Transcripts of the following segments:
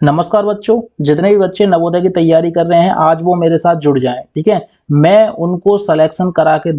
नमस्कार बच्चों, जितने भी बच्चे नवोदय की तैयारी कर रहे हैं आज वो मेरे साथ जुड़ जाएं। ठीक है, मैं उनको सिलेक्शन करा के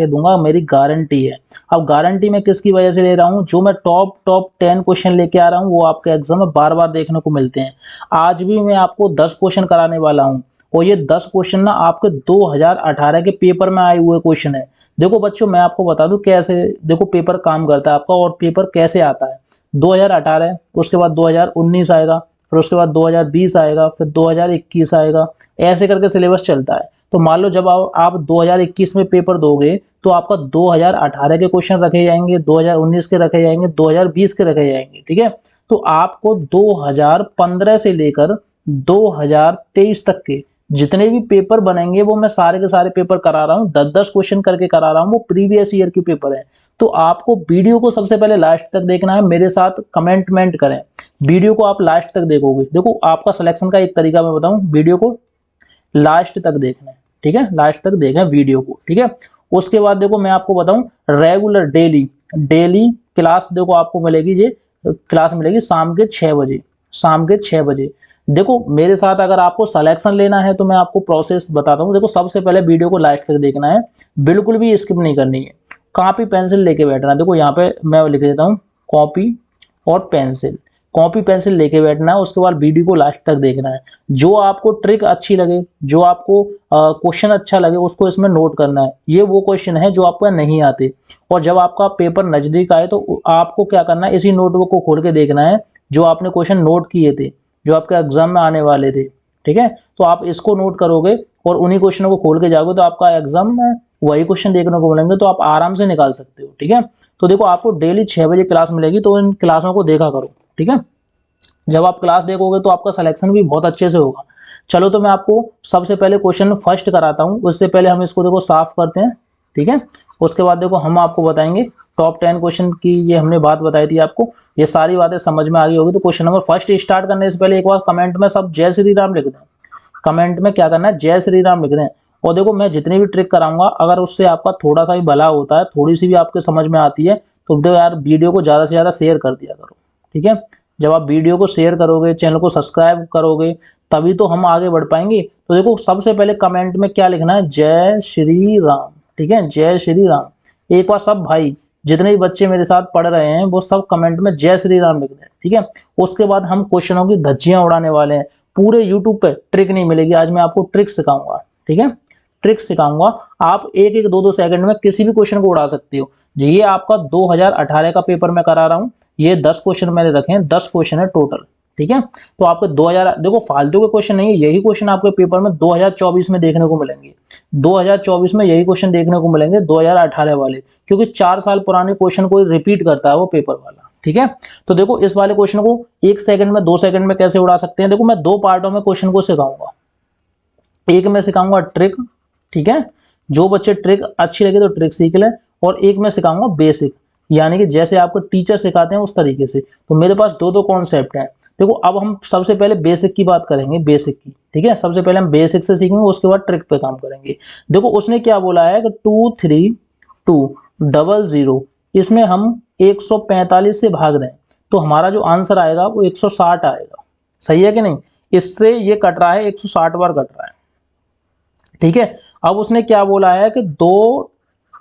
दूंगा, मेरी गारंटी है। अब गारंटी मैं किसकी वजह से ले रहा हूँ, जो मैं टॉप 10 क्वेश्चन लेके आ रहा हूँ वो आपके एग्जाम में बार बार देखने को मिलते हैं। आज भी मैं आपको 10 क्वेश्चन कराने वाला हूँ और ये 10 क्वेश्चन ना आपके 2018 के पेपर में आए हुए क्वेश्चन है। देखो बच्चों, मैं आपको बता दूं कैसे देखो पेपर काम करता है आपका और पेपर कैसे आता है। 2018, उसके बाद 2019 आएगा, फिर उसके बाद 2020 आएगा, फिर 2021 आएगा, ऐसे करके सिलेबस चलता है। तो मान लो जब आप 2021 में पेपर दोगे तो आपका 2018 के क्वेश्चन रखे जाएंगे, 2019 के रखे जाएंगे, 2020 के रखे जाएंगे। ठीक है, तो आपको 2015 से लेकर 2023 तक के जितने भी पेपर बनेंगे वो मैं सारे के सारे पेपर करा रहा हूँ, 10-10 क्वेश्चन करके करा रहा हूँ। वो प्रीवियस ईयर के पेपर है। तो आपको वीडियो को सबसे पहले लास्ट तक देखना है, मेरे साथ कमेंटमेंट करें। वीडियो को आप लास्ट तक देखोगे, देखो आपका सिलेक्शन का एक तरीका मैं बताऊं, वीडियो को लास्ट तक देखना है। ठीक है, लास्ट तक देखें वीडियो को। ठीक है, उसके बाद देखो मैं आपको बताऊं, रेगुलर डेली डेली क्लास देखो आपको मिलेगी, ये क्लास मिलेगी शाम के 6 बजे, शाम के 6 बजे। देखो मेरे साथ अगर आपको सिलेक्शन लेना है तो मैं आपको प्रोसेस बताता हूँ। देखो सबसे पहले वीडियो को लास्ट तक देखना है, बिल्कुल भी स्किप नहीं करनी है। कॉपी पेंसिल लेके बैठना है। देखो यहाँ पे मैं लिख देता हूँ कॉपी और पेंसिल, कॉपी पेंसिल लेके बैठना है। उसके बाद वीडियो को लास्ट तक देखना है। जो आपको ट्रिक अच्छी लगे, जो आपको क्वेश्चन अच्छा लगे उसको इसमें नोट करना है। ये वो क्वेश्चन है जो आपको नहीं आते। और जब आपका पेपर नज़दीक आए तो आपको क्या करना है, इसी नोटबुक को खोल के देखना है जो आपने क्वेश्चन नोट किए थे, जो आपके एग्जाम में आने वाले थे। ठीक है, तो आप इसको नोट करोगे और उन्हीं क्वेश्चनों को खोल के जाओगे तो आपका एग्जाम में वही क्वेश्चन देखने को मिलेंगे, तो आप आराम से निकाल सकते हो। ठीक है, तो देखो आपको डेली 6 बजे क्लास मिलेगी, तो इन क्लासों को देखा करो। ठीक है, जब आप क्लास देखोगे तो आपका सिलेक्शन भी बहुत अच्छे से होगा। चलो तो मैं आपको सबसे पहले क्वेश्चन फर्स्ट कराता हूँ। उससे पहले हम इसको देखो साफ करते हैं। ठीक है, उसके बाद देखो हम आपको बताएंगे टॉप 10 क्वेश्चन की, ये हमने बात बताई थी आपको, ये सारी बातें समझ में आ गई होगी। तो क्वेश्चन नंबर फर्स्ट स्टार्ट करने से पहले एक बार कमेंट में सब जय श्री राम लिख दें। कमेंट में क्या करना है, जय श्री राम लिख दें। और देखो मैं जितनी भी ट्रिक कराऊंगा अगर उससे आपका थोड़ा सा भी भला होता है, थोड़ी सी भी आपके समझ में आती है, तो देखो यार वीडियो को ज़्यादा से ज़्यादा शेयर कर दिया करो। ठीक है, जब आप वीडियो को शेयर करोगे, चैनल को सब्सक्राइब करोगे, तभी तो हम आगे बढ़ पाएंगे। तो देखो सबसे पहले कमेंट में क्या लिखना है, जय श्री राम। ठीक है, जय श्री राम। एक बार सब भाई जितने भी बच्चे मेरे साथ पढ़ रहे हैं वो सब कमेंट में जय श्री राम लिख दें। ठीक है, उसके बाद हम क्वेश्चनों की धज्जियां उड़ाने वाले हैं। पूरे यूट्यूब पे ट्रिक नहीं मिलेगी, आज मैं आपको ट्रिक सिखाऊंगा। ठीक है, ट्रिक सिखाऊंगा। आप एक एक दो दो सेकंड में किसी भी क्वेश्चन को उड़ा सकते हो। ये आपका 2018 का पेपर मैं करा रहा हूँ। ये 10 क्वेश्चन मैंने रखे हैं, 10 क्वेश्चन है टोटल। ठीक है, तो आपके 2000 देखो फालतू के क्वेश्चन नहीं है, यही क्वेश्चन आपके पेपर में 2024 में देखने को मिलेंगे। 2024 में यही क्वेश्चन देखने को मिलेंगे 2018 वाले, क्योंकि 4 साल पुराने क्वेश्चन को रिपीट करता है वो पेपर वाला। ठीक है, तो देखो इस वाले क्वेश्चन को 1 सेकंड में 2 सेकंड में कैसे उड़ा सकते हैं। देखो मैं 2 पार्टों में क्वेश्चन को सिखाऊंगा। एक में सिखाऊंगा ट्रिक। ठीक है, जो बच्चे ट्रिक अच्छी लगे तो ट्रिक सीख लें, और एक में सिखाऊंगा बेसिक, यानी कि जैसे आपको टीचर सिखाते हैं उस तरीके से। तो मेरे पास दो दो कॉन्सेप्ट हैं। देखो अब हम सबसे पहले बेसिक की बात करेंगे, बेसिक की। ठीक है, सबसे पहले हम बेसिक से सीखेंगे, उसके बाद ट्रिक पे काम करेंगे। देखो उसने क्या बोला है कि 23200, इसमें हम 145 से भाग दें तो हमारा जो आंसर आएगा वो 160 आएगा। सही है कि नहीं, इससे ये कट रहा है, 160 बार कट रहा है। ठीक है, अब उसने क्या बोला है कि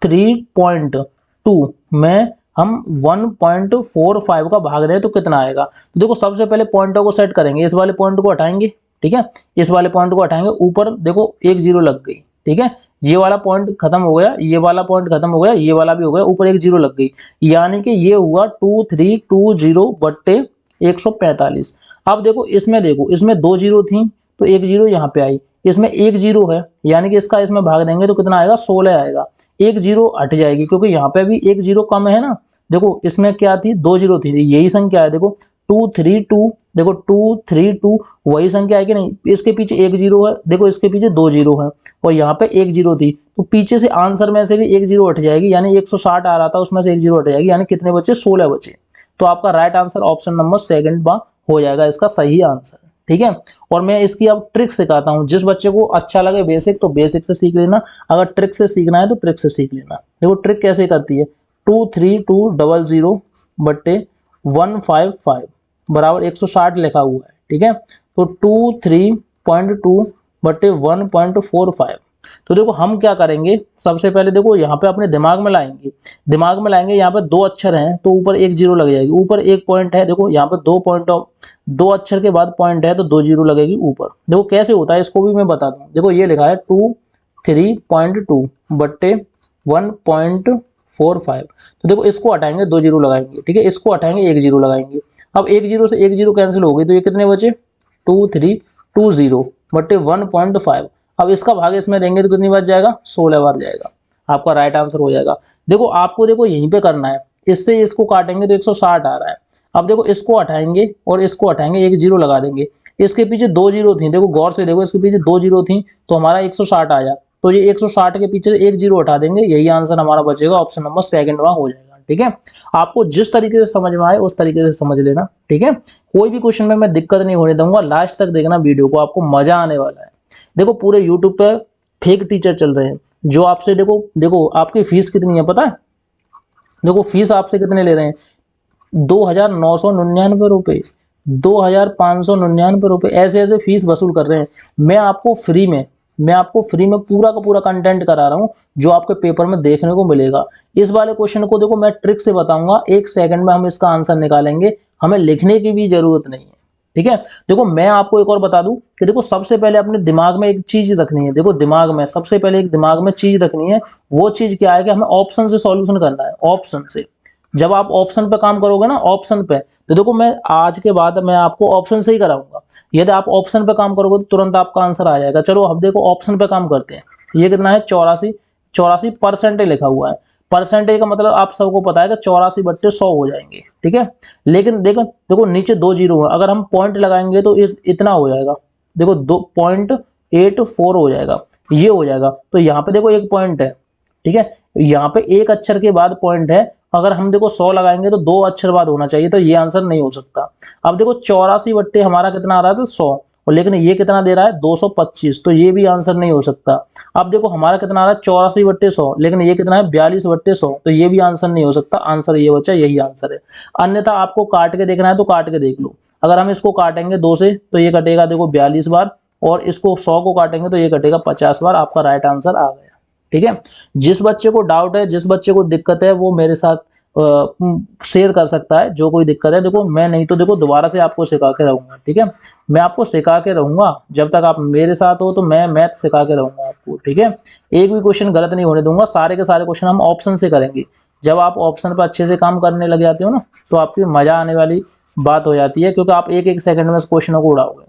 3.2 में हम 1.45 का भाग दें तो कितना आएगा। तो देखो सबसे पहले पॉइंटों को सेट करेंगे, इस वाले पॉइंट को हटाएंगे। ठीक है, इस वाले पॉइंट को हटाएंगे, ऊपर देखो एक जीरो लग गई। ठीक है, ये वाला पॉइंट खत्म हो गया, ये वाला पॉइंट खत्म हो गया, ये वाला भी हो गया, ऊपर एक जीरो लग गई, यानी कि ये हुआ 2320/145। अब देखो इसमें 2 जीरो थी तो एक जीरो यहाँ पे आई, इसमें एक जीरो है, यानी कि इसका इसमें भाग देंगे तो कितना आएगा, 16 आएगा। एक जीरो हट जाएगी क्योंकि यहाँ पे भी एक जीरो कम है ना। देखो इसमें क्या थी, 2 जीरो थी, यही संख्या है। देखो 232, देखो 232 वही संख्या है कि नहीं। इसके पीछे एक जीरो है, देखो इसके पीछे 2 जीरो है, और यहाँ पे एक जीरो थी, तो पीछे से आंसर में से भी एक जीरो हट जाएगी, यानी 160 आ रहा था उसमें से एक जीरो हट जाएगी, यानी कितने बचे, 16 बचे। तो आपका right answer option number second हो जाएगा इसका सही आंसर। ठीक है, और मैं इसकी अब ट्रिक सिखाता हूँ। जिस बच्चे को अच्छा लगे बेसिक तो बेसिक से सीख लेना, अगर ट्रिक से सीखना है तो ट्रिक से सीख लेना। देखो ट्रिक कैसे करती है, 23200/155, बराबर 160 लिखा हुआ है, ठीक है। तो 23.2 बटे 1.45। तो देखो हम क्या करेंगे, सबसे पहले देखो यहाँ पे अपने दिमाग में लाएंगे, यहाँ पे दो अक्षर हैं तो ऊपर एक जीरो लग जाएगी, ऊपर एक पॉइंट है, देखो यहाँ पे दो पॉइंट, दो अक्षर के बाद पॉइंट है तो दो जीरो लगेगी ऊपर। देखो कैसे होता है इसको भी मैं बता दूं, देखो ये लिखा है 23.2 बट्टे 1.45। तो देखो इसको हटाएंगे, दो जीरो लगाएंगे, ठीक है, इसको हटाएंगे, एक जीरो लगाएंगे। अब एक जीरो से एक जीरो कैंसिल हो गई तो ये कितने बचे 2320 बट्टे 1.5। अब इसका भाग इसमें देंगे तो कितनी बार जाएगा, 16 बार जाएगा। आपका राइट आंसर हो जाएगा। देखो आपको देखो यहीं पे करना है, इससे इसको काटेंगे तो 160 आ रहा है। अब देखो इसको हटाएंगे और इसको हटाएंगे, एक जीरो लगा देंगे, इसके पीछे दो जीरो थी, देखो गौर से देखो, इसके पीछे दो जीरो थी तो हमारा 160 आया। तो ये 160 के पीछे एक जीरो हटा देंगे, यही आंसर हमारा बचेगा, ऑप्शन नंबर सेकंड वहां हो जाएगा, ठीक है। आपको जिस तरीके से समझ में आए उस तरीके से समझ लेना, ठीक है। कोई भी क्वेश्चन में मैं दिक्कत नहीं होने दूंगा, लास्ट तक देखना वीडियो को, आपको मजा आने वाला है। देखो पूरे यूट्यूब पे फेक टीचर चल रहे हैं जो आपसे देखो आपकी फीस कितनी है पता है, देखो फीस आपसे कितने ले रहे हैं, 2,999 रुपये, 2,599 रुपये, ऐसे ऐसे फीस वसूल कर रहे हैं। मैं आपको फ्री में पूरा का पूरा कंटेंट करा रहा हूँ जो आपके पेपर में देखने को मिलेगा। इस वाले क्वेश्चन को देखो मैं ट्रिक से बताऊंगा, 1 सेकंड में हम इसका आंसर निकालेंगे, हमें लिखने की भी जरूरत नहीं है, ठीक है। देखो मैं आपको एक और बता दूं कि देखो सबसे पहले अपने दिमाग में एक चीज रखनी है, देखो दिमाग में सबसे पहले एक दिमाग में चीज रखनी है, वो चीज क्या है कि हमें ऑप्शन से सॉल्यूशन करना है, ऑप्शन से। जब आप ऑप्शन पे काम करोगे ना, ऑप्शन पे, तो देखो मैं आज के बाद मैं आपको ऑप्शन से ही कराऊंगा। यदि आप ऑप्शन पे काम करोगे तो तुरंत आपका आंसर आ जाएगा। चलो अब देखो ऑप्शन पे काम करते हैं। ये कितना है 84% लिखा हुआ है। परसेंटेज का मतलब आप सबको पता है कि 84 बट्टे 100 हो जाएंगे, ठीक है। लेकिन देखो देखो नीचे दो जीरो है, अगर हम पॉइंट लगाएंगे तो इतना हो जाएगा, देखो 2.84 हो जाएगा, ये हो जाएगा। तो यहाँ पे देखो एक पॉइंट है, ठीक है, यहाँ पे एक अक्षर के बाद पॉइंट है, अगर हम देखो 100 लगाएंगे तो दो अक्षर बाद होना चाहिए, तो ये आंसर नहीं हो सकता। अब देखो 84 बट्टे हमारा कितना आ रहा है तो 100, और लेकिन ये कितना दे रहा है 225, तो ये भी आंसर नहीं हो सकता। अब देखो हमारा कितना आ रहा है 84 बट्टे 100, लेकिन ये कितना है 42 बट्टे 100, तो ये भी आंसर नहीं हो सकता। आंसर ये बचा, यही आंसर है। अन्यथा आपको काट के देखना है तो काट के देख लो। अगर हम इसको काटेंगे 2 से तो ये कटेगा देखो 42 बार, और इसको 100 को काटेंगे तो ये कटेगा 50 बार। आपका राइट आंसर आ गया, ठीक है। जिस बच्चे को डाउट है, जिस बच्चे को दिक्कत है, वो मेरे साथ शेयर कर सकता है। जो कोई दिक्कत है देखो, मैं नहीं तो देखो दोबारा से आपको सिखा के रहूंगा, ठीक है। मैं आपको सिखा के रहूंगा, जब तक आप मेरे साथ हो तो मैं मैथ सिखा के रहूंगा आपको, ठीक है। एक भी क्वेश्चन गलत नहीं होने दूंगा, सारे के सारे क्वेश्चन हम ऑप्शन से करेंगे। जब आप ऑप्शन पर अच्छे से काम करने लग जाते हो ना, तो आपकी मजा आने वाली बात हो जाती है, क्योंकि आप एक एक सेकंड में इस क्वेश्चनों को उड़ाओगे।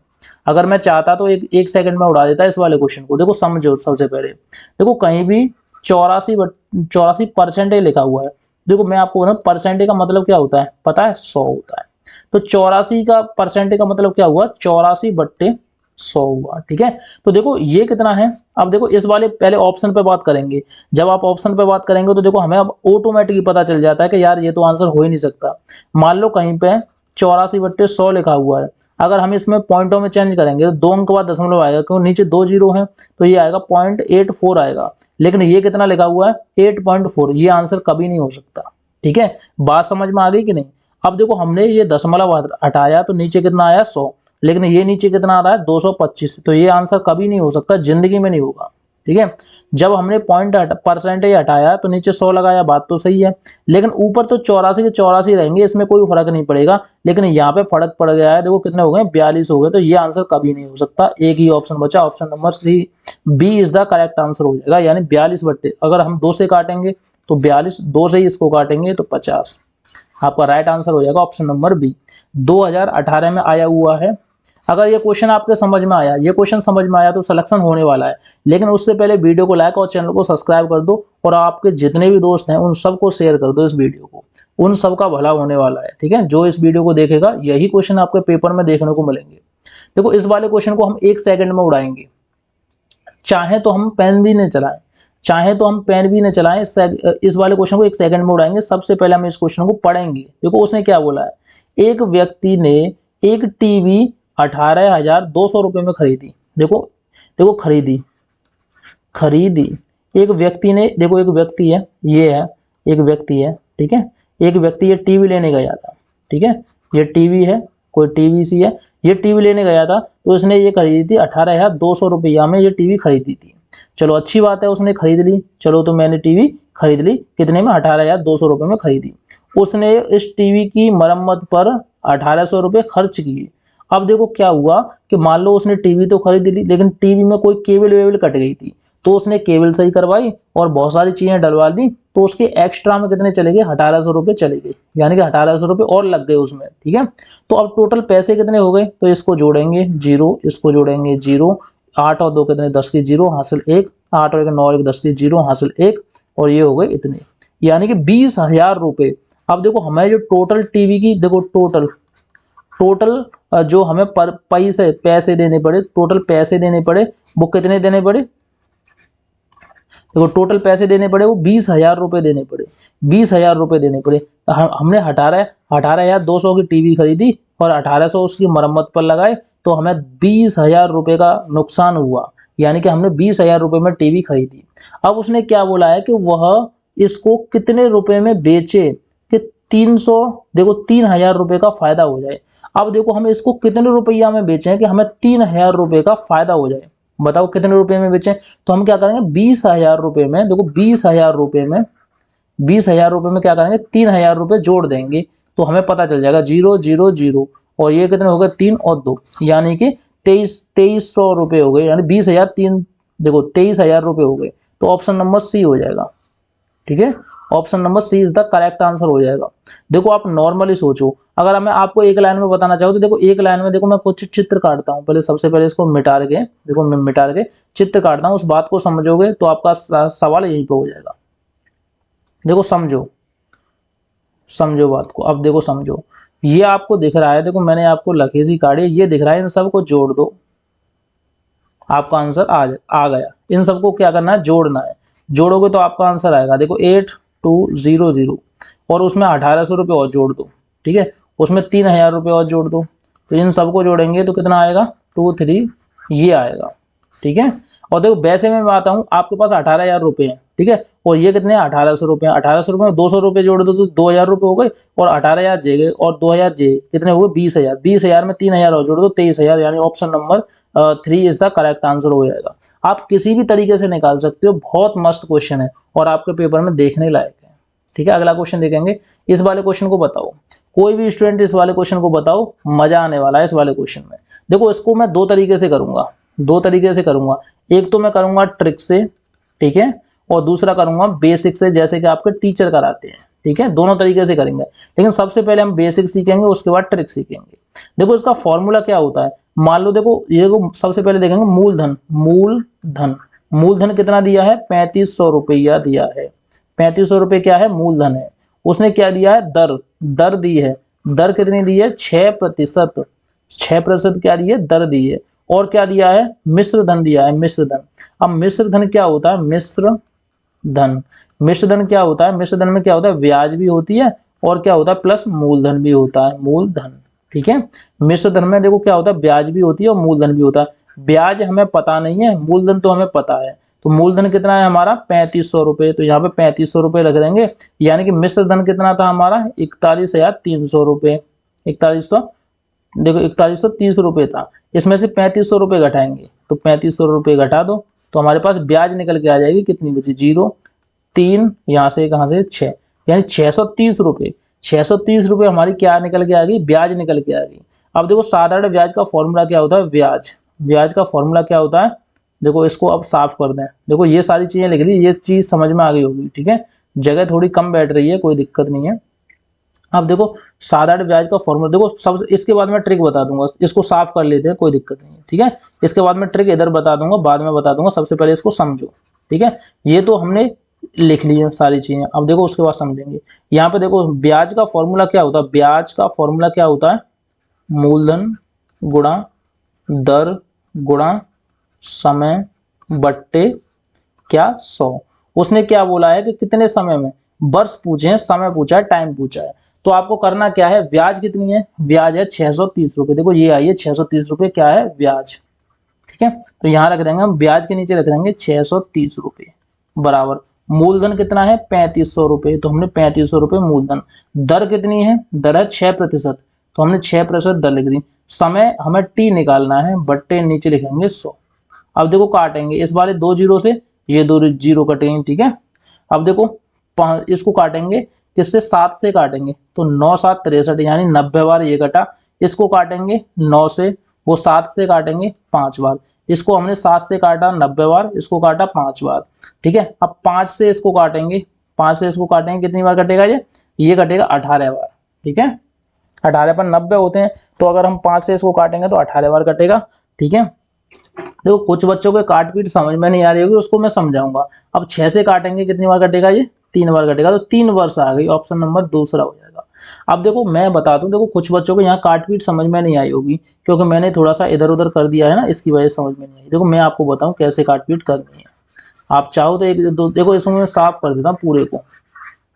अगर मैं चाहता तो एक सेकंड में उड़ा देता इस वाले क्वेश्चन को। देखो समझो, सबसे पहले देखो कहीं भी 84% लिखा हुआ है। देखो मैं आपको बताऊं परसेंटेज का मतलब क्या होता है पता है, 100 होता है। तो 84 का परसेंटेज का मतलब क्या हुआ, 84 बट्टे 100 हुआ, ठीक है। तो देखो ये कितना है, अब देखो इस वाले पहले ऑप्शन पे बात करेंगे। जब आप ऑप्शन पे बात करेंगे तो देखो हमें अब ऑटोमेटिकली पता चल जाता है कि यार ये तो आंसर हो ही नहीं सकता। मान लो कहीं पे 84 बट्टे 100 लिखा हुआ है, अगर हम इसमें पॉइंटों में चेंज करेंगे तो 2 अंक के बाद दशमलव आएगा, क्योंकि नीचे दो जीरो है, तो ये आएगा 0.84 आएगा। लेकिन ये कितना लिखा हुआ है 8.4, ये आंसर कभी नहीं हो सकता, ठीक है। बात समझ में आ गई कि नहीं। अब देखो हमने ये दशमलव हटाया तो नीचे कितना आया 100, लेकिन ये नीचे कितना आ रहा है 225, तो ये आंसर कभी नहीं हो सकता, जिंदगी में नहीं होगा, ठीक है। जब हमने परसेंटेज हटाया तो नीचे 100 लगाया, बात तो सही है, लेकिन ऊपर तो 84 के 84 रहेंगे, इसमें कोई फर्क नहीं पड़ेगा। लेकिन यहाँ पे फर्क पड़ गया है, देखो कितने हो गए 42 हो गए, तो ये आंसर कभी नहीं हो सकता। एक ही ऑप्शन बचा, option number C, B is the correct answer हो जाएगा, यानी 42 बट्टे, अगर हम 2 से काटेंगे तो 42, 2 से ही इसको काटेंगे तो 50। आपका राइट आंसर हो जाएगा ऑप्शन नंबर बी। 2018 में आया हुआ है। अगर ये क्वेश्चन आपके समझ में आया, ये क्वेश्चन समझ में आया तो सिलेक्शन होने वाला है। लेकिन उससे पहले वीडियो को लाइक और चैनल को सब्सक्राइब कर दो, और आपके जितने भी दोस्त हैं उन सबको शेयर कर दो इस वीडियो को, उन सबका भला होने वाला है, ठीक है। जो इस वीडियो को देखेगा यही क्वेश्चन आपके पेपर में देखने को मिलेंगे। देखो इस वाले क्वेश्चन को हम 1 सेकंड में उड़ाएंगे, चाहे तो हम पेन भी न चलाएं, इस वाले क्वेश्चन को 1 सेकंड में उड़ाएंगे। सबसे पहले हम इस क्वेश्चन को पढ़ेंगे। देखो उसने क्या बोला है, एक व्यक्ति ने एक टीवी 18,200 रुपये में खरीदी। देखो देखो खरीदी एक व्यक्ति ने, देखो एक व्यक्ति है, ये है एक व्यक्ति है, ठीक है। एक व्यक्ति ये टीवी लेने गया था, ठीक है, ये टीवी है, कोई टीवी सी है, ये टीवी लेने गया था तो उसने ये खरीदी थी 18,200 रुपया में ये टीवी खरीदी थी। चलो अच्छी बात है, उसने खरीद ली। चलो तो मैंने टीवी खरीद ली, कितने में? 18,200 रुपये में खरीदी। उसने इस टीवी की मरम्मत पर 1800 रुपये खर्च किए। अब देखो क्या हुआ कि मान लो उसने टीवी तो खरीद ली, लेकिन टीवी में कोई केबल वेबल कट गई थी, तो उसने केबल सही करवाई और बहुत सारी चीजें डलवा दी, तो उसके एक्स्ट्रा में कितने चले गए? 1800 रुपये चले गए, यानी कि 1800 रुपये और लग गए उसमें। ठीक है, तो अब टोटल पैसे कितने हो गए? तो इसको जोड़ेंगे 0, इसको जोड़ेंगे 0, 8 और 2 कितने? 10 की 0 हासिल 1, 8 और 1 9 और 10 की 0 हासिल 1, और ये हो गए इतने, यानी कि 20,000 रुपये। अब देखो हमें जो टोटल टीवी की, देखो टोटल जो हमें पर पैसे देने पड़े, टोटल पैसे देने पड़े, वो कितने देने पड़े? देखो टोटल पैसे देने पड़े वो 20,000 रुपये देने पड़े, 20,000 रुपये देने पड़े। हमने 18,200 की टीवी खरीदी और 1800 उसकी मरम्मत पर लगाए, तो हमें 20,000 रुपये का नुकसान हुआ, यानी कि हमने 20,000 रुपये में टीवी खरीदी। अब उसने क्या बोला है कि वह इसको कितने रुपए में बेचे कि 300, देखो 3,000 रुपये का फायदा हो जाए। अब देखो हम इसको कितने रुपया में बेचें कि हमें 3,000 रुपये का फायदा हो जाए? बताओ कितने रुपए में बेचें? तो हम क्या करेंगे? 20,000 रुपये में, देखो 20,000 रुपये में, 20,000 रुपये में क्या करेंगे? 3,000 रुपये जोड़ देंगे, तो हमें पता चल जाएगा 0 0 0, और ये कितने हो गए? 3 और 2, यानी कि 2300 रुपये हो गए, यानी 20,000 3, देखो 23,000 रुपये हो गए। तो ऑप्शन नंबर सी हो जाएगा। ठीक है, option number C is the correct answer हो जाएगा। देखो आप नॉर्मली सोचो, अगर मैं आपको एक लाइन में बताना चाहूँ तो देखो एक लाइन में, देखो मैं कुछ चित्र काटता हूँ, पहले सबसे पहले इसको मिटा के, देखो मैं मिटा के चित्र काटता हूँ, उस बात को समझोगे तो आपका सवाल यहीं पे हो जाएगा। देखो समझो बात को, अब देखो समझो, ये आपको दिख रहा है, देखो मैंने आपको लकीर सी काटी, ये दिख रहा है, इन सबको जोड़ दो, आपका आंसर आ गया। इन सबको क्या करना है? जोड़ना है, जोड़ोगे तो आपका आंसर आएगा। देखो 8200 और उसमें 1800 रुपये और जोड़ दो, ठीक है, उसमें 3,000 रुपये और जोड़ दो, तो इन सबको जोड़ेंगे तो कितना आएगा? 23, ये आएगा। ठीक है, और देखो वैसे मैं आता हूँ, आपके पास 18,000 रुपये हैं, ठीक है, और ये कितने? 1800 रुपये, 1800 रुपये में 200 रुपये जोड़ दो तो 2,000 रुपये हो गए, और 18,000 जे गए और 2,000 जे कितने हो गए? 20,000, 20,000 में 3,000 और जोड़ दो 23,000, यानी option number 3 is the correct answer हो जाएगा। आप किसी भी तरीके से निकाल सकते हो, बहुत मस्त क्वेश्चन है और आपके पेपर में देखने लायक है। ठीक है, अगला क्वेश्चन देखेंगे। इस वाले क्वेश्चन को बताओ, कोई भी स्टूडेंट इस वाले क्वेश्चन को बताओ, मजा आने वाला है इस वाले क्वेश्चन में। देखो इसको मैं दो तरीके से करूंगा, एक तो मैं करूंगा ट्रिक से, ठीक है, और दूसरा करूंगा बेसिक से, जैसे कि आपके टीचर कराते हैं। ठीक है, दोनों तरीके से करेंगे, लेकिन सबसे पहले हम बेसिक सीखेंगे, उसके बाद ट्रिक सीखेंगे। देखो इसका फॉर्मूला क्या होता है, मान लो देखो ये को सबसे पहले देखेंगे मूलधन कितना दिया है? 3500 रुपया दिया है। 3500 रुपये क्या है? मूलधन है। उसने क्या दिया है? दर दी है। दर कितनी दी है? 6%। 6% क्या दी है? दर दी है। और क्या दिया है? मिश्र धन दिया है, मिश्र धन। अब मिश्र धन क्या होता है? मिश्र धन क्या होता है? मिश्र धन में क्या होता है? ब्याज भी होती है और क्या होता है? प्लस मूलधन भी होता है, मूलधन। ठीक है, मिश्र धन में देखो क्या होता है? ब्याज भी होती है और मूलधन भी होता है। ब्याज हमें पता नहीं है, मूलधन तो हमें पता है। तो मूलधन कितना है हमारा? 3500 रुपये, तो यहाँ पे 3500 रुपये रख देंगे, यानी कि मिश्र धन कितना था हमारा? 41,300 रुपये। 4100, देखो 4130 रुपये था, इसमें से 3500 रुपये घटाएंगे, तो 3500 रुपये घटा दो, तो हमारे पास ब्याज निकल के आ जाएगी, कितनी बची? 0, 3, यहाँ से कहाँ से? 6, यानी 630 रुपये। 630 रुपये हमारी क्या निकल के आ गई? ब्याज निकल के आ गई। अब देखो साधारण ब्याज का फॉर्मूला क्या होता है? ब्याज का फॉर्मूला क्या होता है? देखो इसको अब साफ कर दें, देखो ये सारी चीजें लिख ली, ये चीज समझ में आ गई होगी। ठीक है, जगह थोड़ी कम बैठ रही है, कोई दिक्कत नहीं है। अब देखो साधारण ब्याज का फॉर्मूला, देखो सब, इसके बाद में ट्रिक बता दूंगा, इसको साफ कर लेते हैं, कोई दिक्कत नहीं है। ठीक है, इसके बाद में ट्रिक इधर बता दूंगा, बाद में बता दूंगा, सबसे पहले इसको समझो। ठीक है, ये तो हमने लिख ली है सारी चीजें, अब देखो उसके बाद समझेंगे। यहाँ पे देखो ब्याज का फॉर्मूला क्या होता है? ब्याज का फॉर्मूला क्या होता है? मूलधन गुणा दर गुणा समय बट्टे क्या 100। उसने क्या बोला है कि कितने समय में? वर्ष पूछे हैं, समय पूछा है, टाइम पूछा है, तो आपको करना क्या है? ब्याज कितनी है? ब्याज है 630 रुपये। देखो ये आई है 630 रुपये, क्या है? ब्याज। ठीक है, तो यहाँ रख देंगे हम, ब्याज के नीचे रख देंगे 630 रुपये बराबर। मूलधन कितना है? 3500 रुपये, तो हमने 3500 रुपये मूलधन। दर कितनी है? दर है 6%, तो हमने 6% दर लिख दी। समय हमें t निकालना है, बट्टे नीचे लिखेंगे 100। अब देखो काटेंगे इस वाले 2 जीरो से, ये 2 जीरो कटेंगे, ठीक है। अब देखो इसको काटेंगे किससे, 7 से काटेंगे, तो 9 7 63 यानी 90 बार ये कटा। इसको काटेंगे 9 से, वो 7 से काटेंगे 5 बार। इसको हमने 7 से काटा 90 बार, इसको काटा 5 बार, ठीक है। अब 5 से इसको काटेंगे, 5 से इसको काटेंगे, कितनी बार कटेगा ये कटेगा 18 बार, ठीक है। 18 पर 90 होते हैं, तो अगर हम 5 से इसको काटेंगे तो 18 बार कटेगा, ठीक है। देखो कुछ बच्चों के काट पीट समझ में नहीं आ रही होगी, उसको मैं समझाऊंगा। अब 6 से काटेंगे, कितनी बार कटेगा ये 3 बार कटेगा, तो 3 वर्ष आ गई, ऑप्शन नंबर दूसरा हो जाएगा। अब देखो मैं बता दूं, देखो कुछ बच्चों को यहाँ काट पीट समझ में नहीं आई होगी, क्योंकि मैंने थोड़ा सा इधर उधर कर दिया है ना, इसकी वजह से समझ में नहीं आई। देखो मैं आपको बताऊं कैसे काट पीट करनी है। आप चाहो तो एक दो, देखो इसमें मैं साफ कर देता हूँ पूरे को,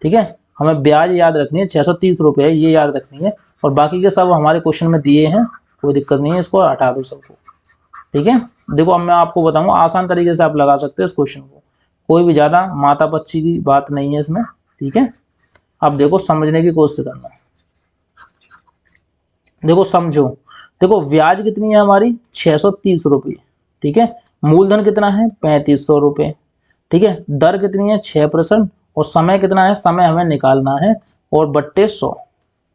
ठीक है। हमें ब्याज याद रखनी है, 630 रुपये है, ये याद रखनी है, और बाकी के सब हमारे क्वेश्चन में दिए हैं, कोई दिक्कत नहीं है, इसको हटा दो सबको, ठीक है। देखो अब मैं आपको बताऊंगा, आसान तरीके से आप लगा सकते हो इस क्वेश्चन को, कोई भी ज़्यादा माता पच्ची की बात नहीं है इसमें, ठीक है। अब देखो समझने की कोशिश करना, देखो समझो। देखो ब्याज कितनी है हमारी 630 रुपये, ठीक है। मूलधन कितना है 3500 रुपये, ठीक है। दर कितनी है 6%, और समय कितना है, समय हमें निकालना है, और बट्टे 100,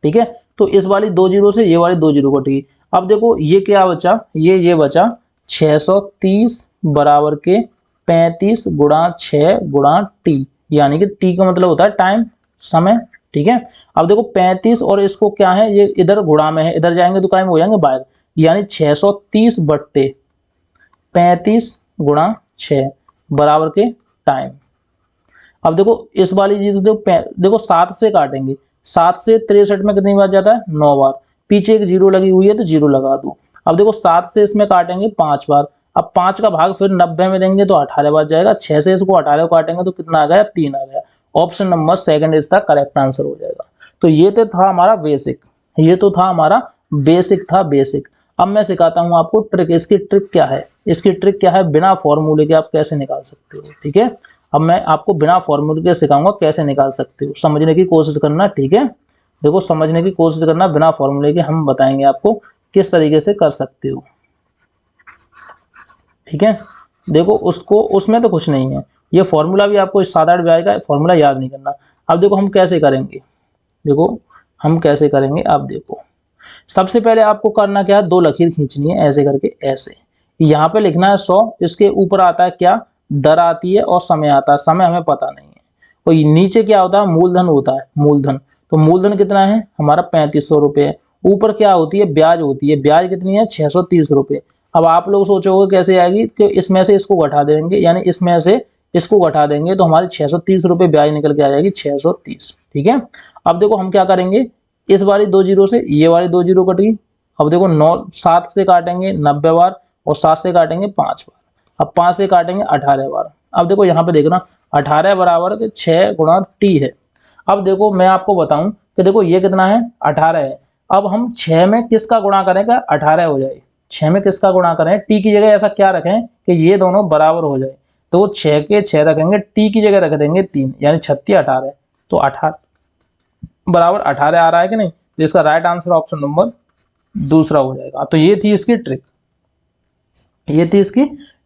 ठीक है। तो इस वाली 2 जीरो से ये वाली 2 जीरो कटेगी। अब देखो ये क्या बचा, ये बचा 630 बराबर के 35 गुणा 6 गुणा टी, यानी कि टी का मतलब होता है टाइम, समय, ठीक है। अब देखो 35 और इसको क्या है, ये इधर गुणा में है, इधर जाएंगे तो क्या में हो जाएंगे बाहर, यानी 630 बट्टे 35 गुणा 6 बराबर के टाइम। अब देखो इस वाली चीज देखो 7 से काटेंगे, 7 से 63 में कितनी बार जाता है 9 बार, पीछे एक जीरो लगी हुई है तो जीरो लगा दो। अब देखो 7 से इसमें काटेंगे 5 बार, अब 5 का भाग फिर 90 में देंगे तो 18 बार जाएगा। 6 से इसको 18 को काटेंगे तो कितना आ गया 3 आ गया। ऑप्शन नंबर सेकंड इसका करेक्ट आंसर हो जाएगा। तो ये तो था हमारा बेसिक, ये तो था हमारा बेसिक था बेसिक। अब मैं सिखाता हूँ आपको ट्रिक। इसकी ट्रिक क्या है, इसकी ट्रिक क्या है, बिना फॉर्मूले के आप कैसे निकाल सकते हो, ठीक है। अब मैं आपको बिना फॉर्मूले के सिखाऊंगा कैसे निकाल सकते हो, समझने की कोशिश करना, ठीक है। देखो समझने की कोशिश करना, बिना फॉर्मूले के हम बताएंगे आपको किस तरीके से कर सकते हो, ठीक है। देखो उसको उसमें तो कुछ नहीं है, ये फॉर्मूला भी आपको साधारण ब्याज का फॉर्मूला याद नहीं करना। अब देखो हम कैसे करेंगे, देखो हम कैसे करेंगे। अब देखो सबसे पहले आपको करना क्या है, 2 लकीर खींचनी है ऐसे करके, ऐसे यहाँ पे लिखना है 100, इसके ऊपर आता है क्या, दर आती है, और समय आता है, समय हमें पता नहीं है। और नीचे क्या होता है, मूलधन होता है, मूलधन। तो मूलधन कितना है हमारा 3500 रुपये। ऊपर क्या होती है, ब्याज होती है, ब्याज कितनी है 630 रुपये। अब आप लोग सोचोगे कैसे आएगी, कि इसमें से इसको घटा देंगे, यानी इसमें से इसको घटा देंगे तो हमारी 630 रुपये ब्याज निकल के आ जाएगी 630, ठीक है। अब देखो हम क्या करेंगे, इस वाली 2 जीरो से ये वाली 2 जीरो कट गई। अब देखो 7 से काटेंगे 90 बार, और 7 से काटेंगे 5 बार, अब 5 से काटेंगे 18 बार। अब देखो यहाँ पे देखना 18 बराबर 6 गुणा टी है। अब देखो मैं आपको बताऊं कि देखो ये कितना है 18 है। अब हम 6 में किसका गुणा करेंगे 18 हो जाए, 6 में किसका गुणा करें, टी की जगह ऐसा क्या रखें कि ये दोनों बराबर हो जाए। तो 6 के 6 रखेंगे, टी की जगह रख देंगे 3, यानी 36 18, तो 18 बराबर 18 आ रहा है कि नहीं। तो इसका राइट आंसर ऑप्शन नंबर दूसरा हो जाएगा। तो ये थी इसकी ट्रिक, ये थी इसकी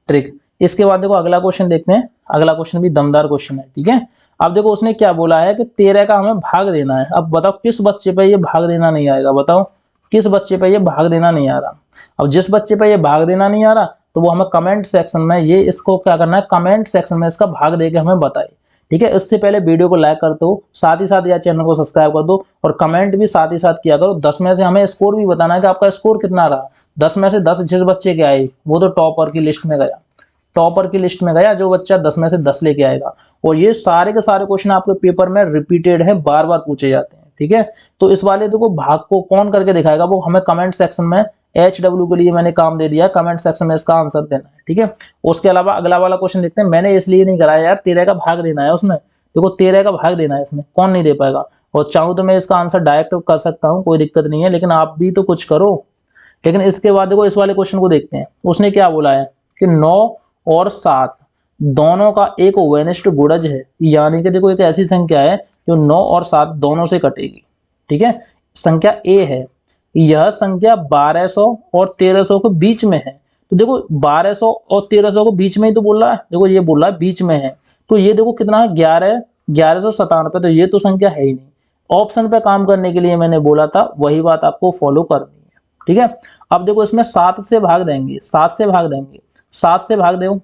ट्रिक। इसके बाद देखो अगला क्वेश्चन देखते हैं। अगला क्वेश्चन भी दमदार क्वेश्चन है, ठीक है। अब देखो उसने क्या बोला है कि 13 का हमें भाग देना है। अब बताओ किस बच्चे पे ये भाग देना नहीं आएगा, बताओ किस बच्चे पे ये भाग देना नहीं आ रहा। अब जिस बच्चे पे ये भाग देना नहीं आ रहा तो वो हमें कमेंट सेक्शन में ये इसको क्या करना है, कमेंट सेक्शन में इसका भाग दे के हमें बताए, ठीक है। इससे पहले वीडियो को लाइक कर दो, साथ ही साथ या चैनल को सब्सक्राइब कर दो, और कमेंट भी साथ ही साथ किया करो। 10 में से हमें स्कोर भी बताना है कि आपका स्कोर कितना रहा। 10 में से 10 जिस बच्चे के आए वो तो टॉपर की लिस्ट में गया, टॉपर की लिस्ट में गया जो बच्चा 10 में से 10 लेके आएगा। और ये सारे के सारे क्वेश्चन आपके पेपर में रिपीटेड है, बार बार पूछे जाते हैं, ठीक है। तो इस वाले देखो भाग को कौन करके दिखाएगा, वो हमें कमेंट सेक्शन में HW के लिए मैंने काम दे दिया, कमेंट सेक्शन में इसका आंसर देना है, ठीक है। उसके अलावा अगला वाला क्वेश्चन देखते हैं। मैंने इसलिए नहीं कराया यार, 13 का भाग देना है उसमें, देखो 13 का भाग देना है इसमें, कौन नहीं दे पाएगा। और चाहूँ तो मैं इसका आंसर डायरेक्ट कर सकता हूँ, कोई दिक्कत नहीं है, लेकिन आप भी तो कुछ करो। लेकिन इसके बाद देखो इस वाले क्वेश्चन को देखते हैं। उसने क्या बोला है कि 9 और 7 दोनों का एक वेनिष्ठ गुणज है, यानी कि देखो एक ऐसी संख्या है जो 9 और 7 दोनों से कटेगी, ठीक है। संख्या A है, यह संख्या 1200 और 1300 के बीच में है। तो देखो 1200 और 1300 के बीच में ही तो बोल रहा है, देखो ये बोल रहा है बीच में है, तो ये देखो कितना है 1197, तो ये तो संख्या है ही नहीं। ऑप्शन पे काम करने के लिए मैंने बोला था, वही बात आपको फॉलो करनी है, ठीक है। अब देखो इसमें 7 से भाग देंगे, 7 से भाग देंगे, 7 से भाग दो,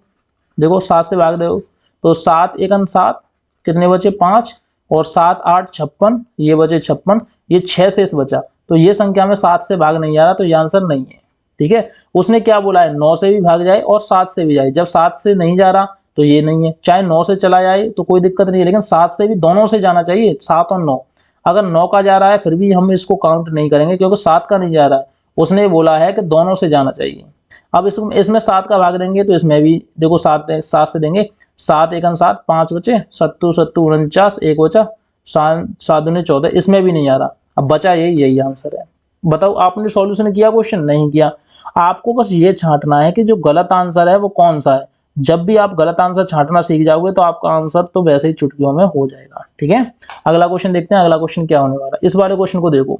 देखो 7 से भाग दो, तो 7 एकम 7, कितने बचे 5, और 7 8 56, ये बचे 56, ये 6 शेष बचा, तो ये संख्या में 7 से भाग नहीं आ रहा, तो ये आंसर नहीं है, ठीक है। उसने क्या बोला है 9 से भी भाग जाए और 7 से भी जाए, जब 7 से नहीं जा रहा तो ये नहीं है, चाहे 9 से चला जाए तो कोई दिक्कत नहीं है, लेकिन 7 से भी दोनों से जाना चाहिए, 7 और 9। अगर 9 का जा रहा है फिर भी हम इसको काउंट नहीं करेंगे क्योंकि 7 का नहीं जा रहा है, उसने बोला है कि दोनों से जाना चाहिए। अब इसमें 7 का भाग देंगे तो इसमें भी देखो 7 से देंगे, 7 एकम 7, 5 बचे, सत्तू सत्तू 49, एक बचा, 7 दूनी 14, इसमें भी नहीं आ रहा। अब बचा यही आंसर है। बताओ आपने सॉल्यूशन किया, क्वेश्चन नहीं किया। आपको बस ये छांटना है कि जो गलत आंसर है वो कौन सा है। जब भी आप गलत आंसर छांटना सीख जाओगे तो आपका आंसर तो वैसे ही चुटकियों में हो जाएगा, ठीक है। अगला क्वेश्चन देखते हैं, अगला क्वेश्चन क्या होने वाला है। इस वाले क्वेश्चन को देखो,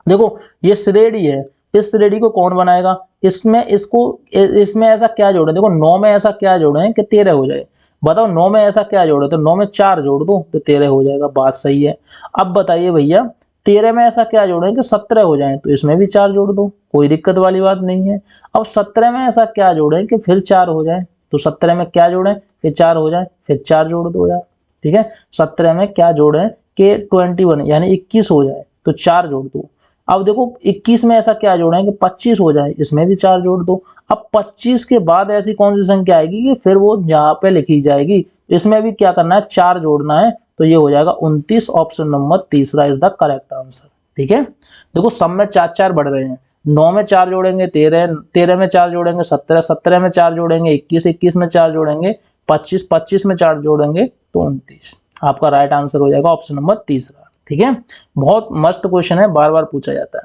देखो ये श्रेणी है, इस श्रेणी को कौन बनाएगा, इसमें ऐसा क्या जोड़े, देखो 9 में ऐसा क्या जोड़े कि 13 हो जाए। बताओ 9 में ऐसा क्या जोड़े, तो 9 में 4 जोड़ दो तो 13 हो जाएगा, बात सही है। अब बताइए भैया 13 में ऐसा क्या जोड़े कि 17 हो जाए, तो इसमें भी 4 जोड़ दो, कोई दिक्कत वाली बात नहीं है। अब 17 में ऐसा क्या जोड़े कि फिर 4 हो जाए, तो 17 में क्या जोड़े कि 4 हो जाए, फिर 4 जोड़ दो यार, ठीक है। 17 में क्या जोड़े कि 21 यानी 21 हो जाए, तो 4 जोड़ दो। अब देखो 21 में ऐसा क्या जोड़े कि 25 हो जाए, इसमें भी 4 जोड़ दो। अब 25 के बाद ऐसी कौन सी संख्या आएगी कि फिर वो यहाँ पे लिखी जाएगी, इसमें भी क्या करना है 4 जोड़ना है, तो ये हो जाएगा 29, ऑप्शन नंबर तीसरा इज द करेक्ट आंसर, ठीक है। देखो सब में 4 4 बढ़ रहे हैं, 9 में 4 जोड़ेंगे 13, 13 में 4 जोड़ेंगे 17, 17 में 4 जोड़ेंगे 21, 21 में 4 जोड़ेंगे 25, 25 में 4 जोड़ेंगे तो 29। आपका राइट आंसर हो जाएगा ऑप्शन नंबर तीसरा, ठीक है। बहुत मस्त क्वेश्चन है, बार बार पूछा जाता है।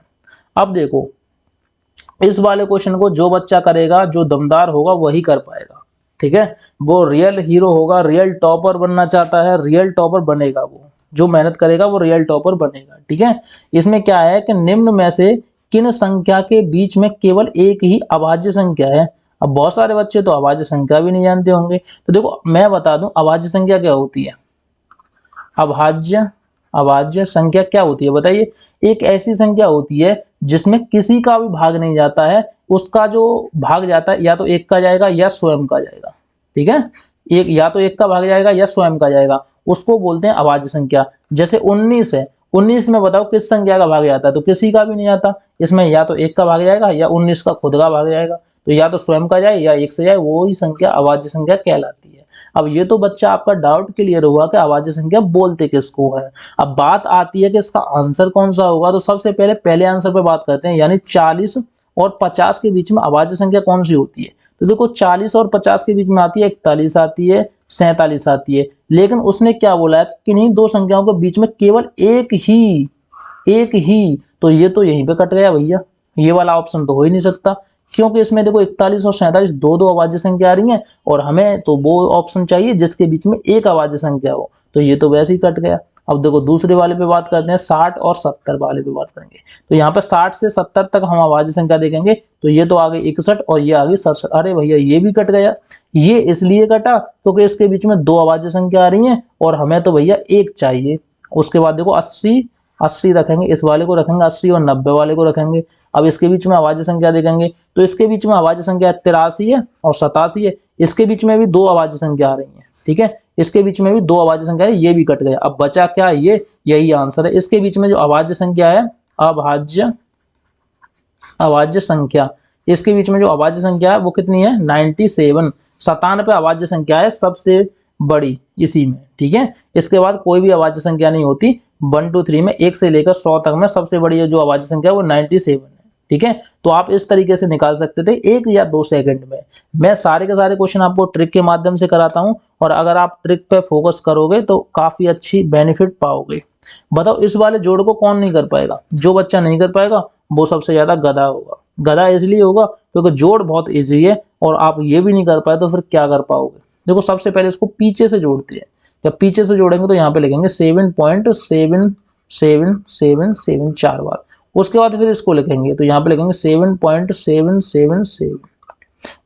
अब देखो इस वाले क्वेश्चन को जो बच्चा करेगा, जो दमदार होगा वही कर पाएगा, ठीक है। वो रियल हीरो होगा, रियल टॉपर बनना चाहता है, रियल टॉपर बनेगा, वो जो मेहनत करेगा वो रियल टॉपर बनेगा, ठीक है। इसमें क्या है कि निम्न में से किन संख्या के बीच में केवल एक ही अभाज्य संख्या है। अब बहुत सारे बच्चे तो अभाज्य संख्या भी नहीं जानते होंगे, तो देखो मैं बता दूं अभाज्य संख्या क्या होती है। अभाज्य अभाज्य संख्या क्या होती है बताइए। एक ऐसी संख्या होती है जिसमें किसी का भी भाग नहीं जाता है, उसका जो भाग जाता है या तो एक का जाएगा या स्वयं का जाएगा, ठीक है। एक या तो एक का भाग जाएगा या स्वयं का जाएगा, उसको बोलते हैं अभाज्य संख्या। जैसे 19 है, 19 में बताओ किस संख्या का भाग जाता है, तो किसी का भी नहीं आता। इसमें या तो एक का भाग जाएगा या 19 का खुद का भाग जाएगा, तो या तो स्वयं का जाए या एक से जाए, वो ही संख्या अभाज्य संख्या कहलाती है। अब ये तो बच्चा आपका डाउट क्लियर हुआ कि अभाज्य संख्या बोलते किसको है। अब बात आती है कि इसका आंसर कौन सा होगा, तो सबसे पहले आंसर पे बात करते हैं, यानी 40 और 50 के बीच में अभाज्य संख्या कौन सी होती है। तो देखो 40 और 50 के बीच में आती है 41 आती है, 47 आती है, लेकिन उसने क्या बोला है किन्हीं दो संख्याओं के बीच में केवल एक ही, तो ये तो यहीं पे कट गया भैया, ये वाला ऑप्शन तो हो ही नहीं सकता, क्योंकि इसमें देखो 41 और 47 दो अभाज्य संख्या आ रही हैं, और हमें तो वो ऑप्शन चाहिए जिसके बीच में एक अभाज्य संख्या हो, तो ये तो वैसे ही कट गया। अब देखो दूसरे वाले पे बात करते हैं, 60 और 70 वाले पे बात करेंगे, तो यहाँ पे 60 से 70 तक हम अभाज्य संख्या देखेंगे, तो ये तो आ गई 61 और ये आ गई 67। अरे भैया ये भी कट गया, ये इसलिए कटा क्योंकि इसके बीच में दो अभाज्य संख्या आ रही है और हमें तो भैया एक चाहिए। उसके बाद देखो 80 रखेंगे, इस वाले को रखेंगे 80 और 90 वाले को रखेंगे। अब इसके बीच में अभाज्य संख्या देखेंगे, तो इसके बीच में अभाज्य संख्या 83 है और 87 है, इसके बीच में भी दो अभाज्य संख्या आ रही है, ठीक है। इसके बीच में भी दो अभाज्य संख्या है, ये भी कट गया। अब बचा क्या, ये यही आंसर है। इसके बीच में जो अभाज्य संख्या है, अभाज्य संख्या, इसके बीच में जो अभाज्य संख्या है वो कितनी है 97, 97 अभाज्य संख्या है सबसे बड़ी इसी में, ठीक है। इसके बाद कोई भी अभाज्य संख्या नहीं होती। 1 2 3 में 1 से लेकर 100 तक में सबसे बड़ी जो अभाज्य संख्या है वो 97 है, ठीक है। तो आप इस तरीके से निकाल सकते थे 1 या 2 सेकंड में। मैं सारे के सारे क्वेश्चन आपको ट्रिक के माध्यम से कराता हूं, और अगर आप ट्रिक पे फोकस करोगे तो काफी अच्छी बेनिफिट पाओगे। बताओ इस वाले जोड़ को कौन नहीं कर पाएगा, जो बच्चा नहीं कर पाएगा वो सबसे ज्यादा गधा होगा। गधा इसलिए होगा क्योंकि जोड़ बहुत इजी है, और आप ये भी नहीं कर पाए तो फिर क्या कर पाओगे। देखो सबसे पहले इसको पीछे से जोड़ते हैं, जब पीछे से जोड़ेंगे तो यहाँ पे लिखेंगे 7.7777 4 बार, उसके बाद फिर इसको लिखेंगे, तो यहाँ पे लिखेंगे 7.777।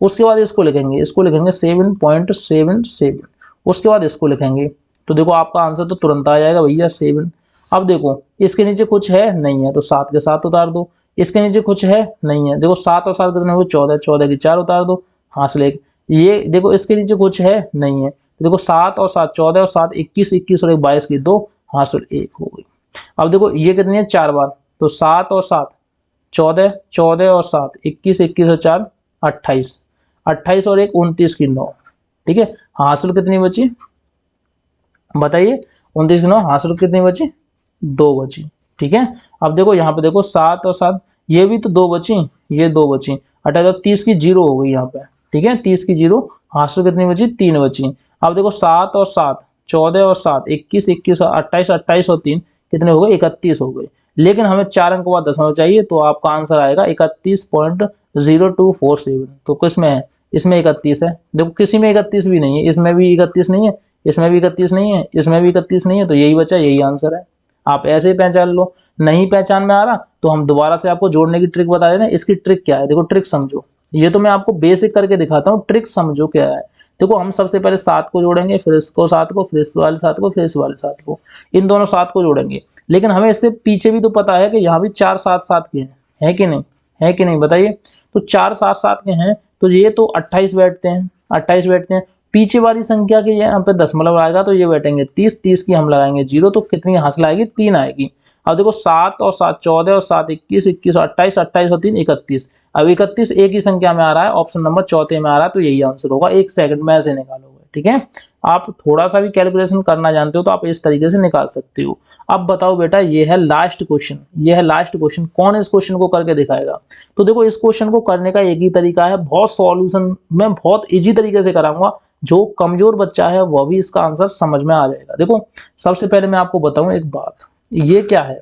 उसके बाद इसको लिखेंगे 7.77। उसके बाद इसको लिखेंगे, तो देखो आपका आंसर तो तुरंत आ जाएगा भैया 7। अब देखो इसके नीचे कुछ है नहीं है, तो 7 के 7 उतार दो। इसके नीचे कुछ है नहीं है, देखो 7 और 7 कितने हो, 14, 14 की 4 उतार दो, हासिल 1। ये देखो इसके नीचे कुछ है नहीं है, तो देखो 7 और 7 14 और 7 21, 21 और 1 22 की 2, हासिल 1 हो गई। अब देखो ये कितनी है 4 बार, तो 7 और 7 14, 14 और 7 21, 21 और 4 28, 28 और 1 29 की 9, ठीक है। हासिल कितनी बची बताइए, 29 की 9, हासिल कितनी बची 2 बची, ठीक है। अब देखो यहाँ पे देखो 7 और 7, ये भी तो 2 बची, ये 2 बची, 28 और 30 की 0 हो गई यहाँ पे, ठीक है, 30 की 0, हासिल कितनी बची 3 बची। अब देखो 7 और 7 14 और 7 21, 21 और 28, 28 और 3 कितने हो गए 31 हो गए। लेकिन हमें 4 अंक बाद दशमलव चाहिए, तो आपका आंसर आएगा 31.0247। तो किसमें है, इसमें 31 है, देखो किसी में 31 भी नहीं है, इसमें भी 31 नहीं है, इसमें भी 31 नहीं है, इसमें भी 31 नहीं है, तो यही बचा, यही आंसर है। आप ऐसे ही पहचान लो। नहीं पहचान में आ रहा तो हम दोबारा से आपको जोड़ने की ट्रिक बता देना। इसकी ट्रिक क्या है, देखो ट्रिक समझो, ये तो मैं आपको बेसिक करके दिखाता हूँ, ट्रिक समझो क्या है। देखो हम सबसे पहले 7 को जोड़ेंगे, फिर इसको 7 को, फिर इस वाले 7 को, फिर इस वाले 7 को, इन दोनों 7 को जोड़ेंगे। लेकिन हमें इससे पीछे भी तो पता है कि यहाँ भी 4 7 7 के हैं, है कि नहीं, है कि नहीं बताइए। तो 4 7 7 के हैं, तो ये तो 28 बैठते हैं, 28 बैठते हैं। पीछे वाली संख्या के यहाँ पे दशमलव आएगा तो ये बैठेंगे 30, 30 की हम लगाएंगे 0, तो कितनी हासिल आएगी 3 आएगी। अब देखो 7 और 7 14 और 7 21, 21 और 28, 28 और 3 31। अब 31 एक ही संख्या में आ रहा है, ऑप्शन नंबर चौथे में आ रहा है, तो यही आंसर होगा। 1 सेकंड में ऐसे निकालोगे, ठीक है। आप थोड़ा सा भी कैलकुलेशन करना जानते हो तो आप इस तरीके से निकाल सकते हो। अब बताओ बेटा, ये है लास्ट क्वेश्चन, ये है लास्ट क्वेश्चन, कौन इस क्वेश्चन को करके दिखाएगा। तो देखो इस क्वेश्चन को करने का एक ही तरीका है, बहुत सॉल्यूशन मैं बहुत इजी तरीके से कराऊंगा, जो कमजोर बच्चा है वह भी इसका आंसर समझ में आ जाएगा। देखो सबसे पहले मैं आपको बताऊं एक बात, ये क्या है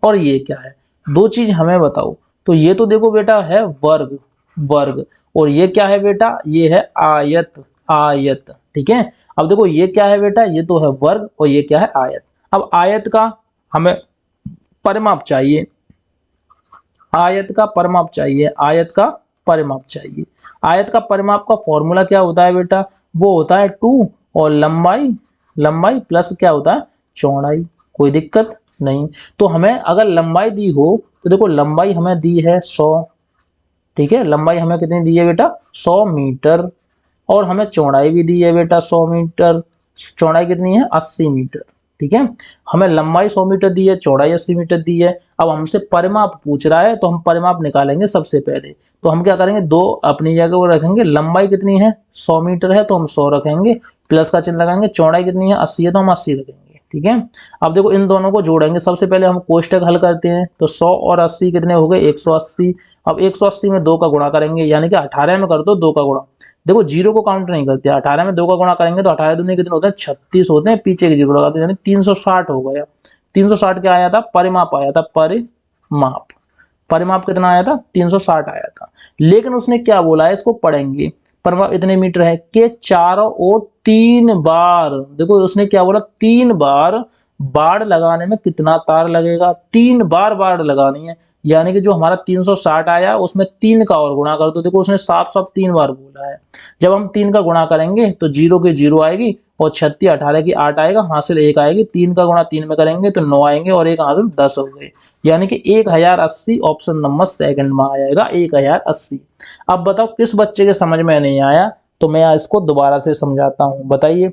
और ये क्या है, दो चीज हमें बताओ। तो ये तो देखो बेटा है वर्ग, वर्ग, और ये क्या है बेटा, ये है आयत, आयत, ठीक है। अब देखो ये क्या है बेटा, ये तो है वर्ग, और ये क्या है आयत। अब आयत का हमें परिमाप चाहिए, आयत का परिमाप चाहिए, आयत का परिमाप चाहिए। आयत का परिमाप का फॉर्मूला क्या होता है बेटा, वो होता है 2 और लंबाई, लंबाई प्लस क्या होता है चौड़ाई। कोई दिक्कत नहीं। तो हमें अगर लंबाई दी हो तो देखो लंबाई हमें दी है 100, ठीक है, लंबाई हमें कितनी दी है बेटा 100 मीटर, और हमें चौड़ाई भी दी है बेटा 100 मीटर, चौड़ाई कितनी है 80 मीटर, ठीक है। हमें लंबाई 100 मीटर दी है, चौड़ाई 80 मीटर दी है। अब हमसे परिमाप पूछ रहा है, तो हम परिमाप निकालेंगे सबसे पहले। तो हम क्या करेंगे, दो अपनी जगह वो रखेंगे, लंबाई कितनी है 100 मीटर है तो हम 100 रखेंगे, प्लस का चिन्ह लगाएंगे, चौड़ाई कितनी है 80 है तो हम 80 रखेंगे, ठीक है। अब देखो इन दोनों को जोड़ेंगे, सबसे पहले हम कोष्टक हल करते हैं, तो 100 और 80 कितने हो गए 180। अब 180 में 2 का गुणा करेंगे, यानी कि 18 में कर दो 2 का गुणा। देखो जीरो को काउंट नहीं करते, 18 में 2 का गुणा करेंगे तो 18 दूनी कितने होते हैं 36 होते हैं, पीछे की जीरो लगाते हैं, यानी 360 हो गया। 360 क्या आया था, परिमाप आया था, परिमाप, परिमाप कितना आया था 360 आया था। लेकिन उसने क्या बोला है, इसको पढ़ेंगे, परिमाप इतने मीटर है कि चारों ओर 3 बार, देखो उसने क्या बोला 3 बार बाड़ लगाने में कितना तार लगेगा, 3 बार बाड़ लगानी है, यानी कि जो हमारा 360 आया उसमें 3 का और गुणा कर दो। देखो उसने साफ साफ 3 बार बोला है। जब हम 3 का गुणा करेंगे तो 0 की 0 आएगी, और 36 18 की 8 आएगा, हासिल 1 आएगी। 3 का गुणा 3 में करेंगे तो 9 आएंगे, और 1 हासिल 10 हो गए, यानी कि 1080 ऑप्शन नंबर सेकंड में आ जाएगा 1080। अब बताओ किस बच्चे के समझ में नहीं आया, तो मैं इसको दोबारा से समझाता हूँ, बताइए।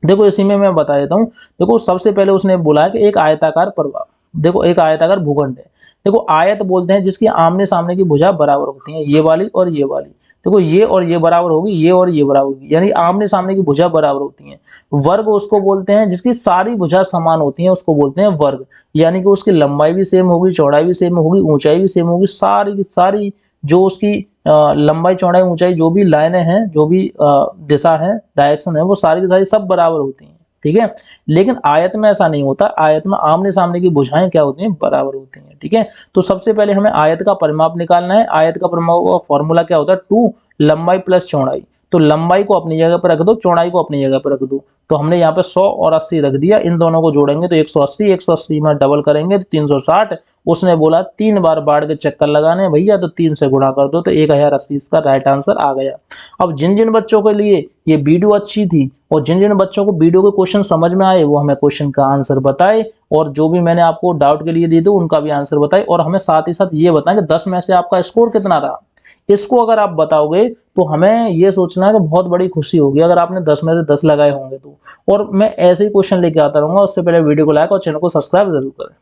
देखो इसी में मैं बता देता हूँ। देखो सबसे पहले उसने बोला है कि एक आयताकार प्रवाह, देखो एक आयताकार भूखंड है। देखो आयत बोलते हैं जिसकी आमने सामने की भुजा बराबर होती है, ये वाली और ये वाली। देखो ये और ये बराबर होगी, ये और ये बराबर होगी, यानी आमने सामने की भुजा बराबर होती हैं। वर्ग उसको बोलते हैं जिसकी सारी भुजा समान होती हैं, उसको बोलते हैं वर्ग, यानी कि उसकी लंबाई भी सेम होगी, चौड़ाई भी सेम होगी, ऊंचाई भी सेम होगी, सारी की सारी जो उसकी लंबाई चौड़ाई ऊंचाई जो भी लाइनें हैं, जो भी दिशा है, डायरेक्शन है, वो सारी की सारी सब बराबर होती हैं, ठीक है। लेकिन आयत में ऐसा नहीं होता, आयत में आमने सामने की भुजाएं क्या होती हैं बराबर होती हैं, ठीक है। तो सबसे पहले हमें आयत का परिमाप निकालना है। आयत का परिमाप का फॉर्मूला क्या होता है 2 लंबाई प्लस चौड़ाई। तो लंबाई को अपनी जगह पर रख दो, चौड़ाई को अपनी जगह पर रख दो। तो हमने यहाँ पे 100 और 80 रख दिया, इन दोनों को जोड़ेंगे तो 180, 180 में डबल करेंगे तो 360। उसने बोला 3 बार बाढ़ के चक्कर लगाने भैया, तो 3 से गुणा कर दो तो 1080 इसका राइट आंसर आ गया। अब जिन जिन बच्चों के लिए ये वीडियो अच्छी थी और जिन जिन बच्चों को वीडियो के क्वेश्चन समझ में आए वो हमें क्वेश्चन का आंसर बताए, और जो भी मैंने आपको डाउट के लिए दिए थे उनका भी आंसर बताए, और हमें साथ ही साथ ये बताएं कि 10 में से आपका स्कोर कितना रहा। इसको अगर आप बताओगे तो हमें ये सोचना है कि बहुत बड़ी खुशी होगी अगर आपने 10 में से 10 लगाए होंगे तो। और मैं ऐसे ही क्वेश्चन लेके आता रहूंगा। उससे पहले वीडियो को लाइक और चैनल को सब्सक्राइब जरूर करें।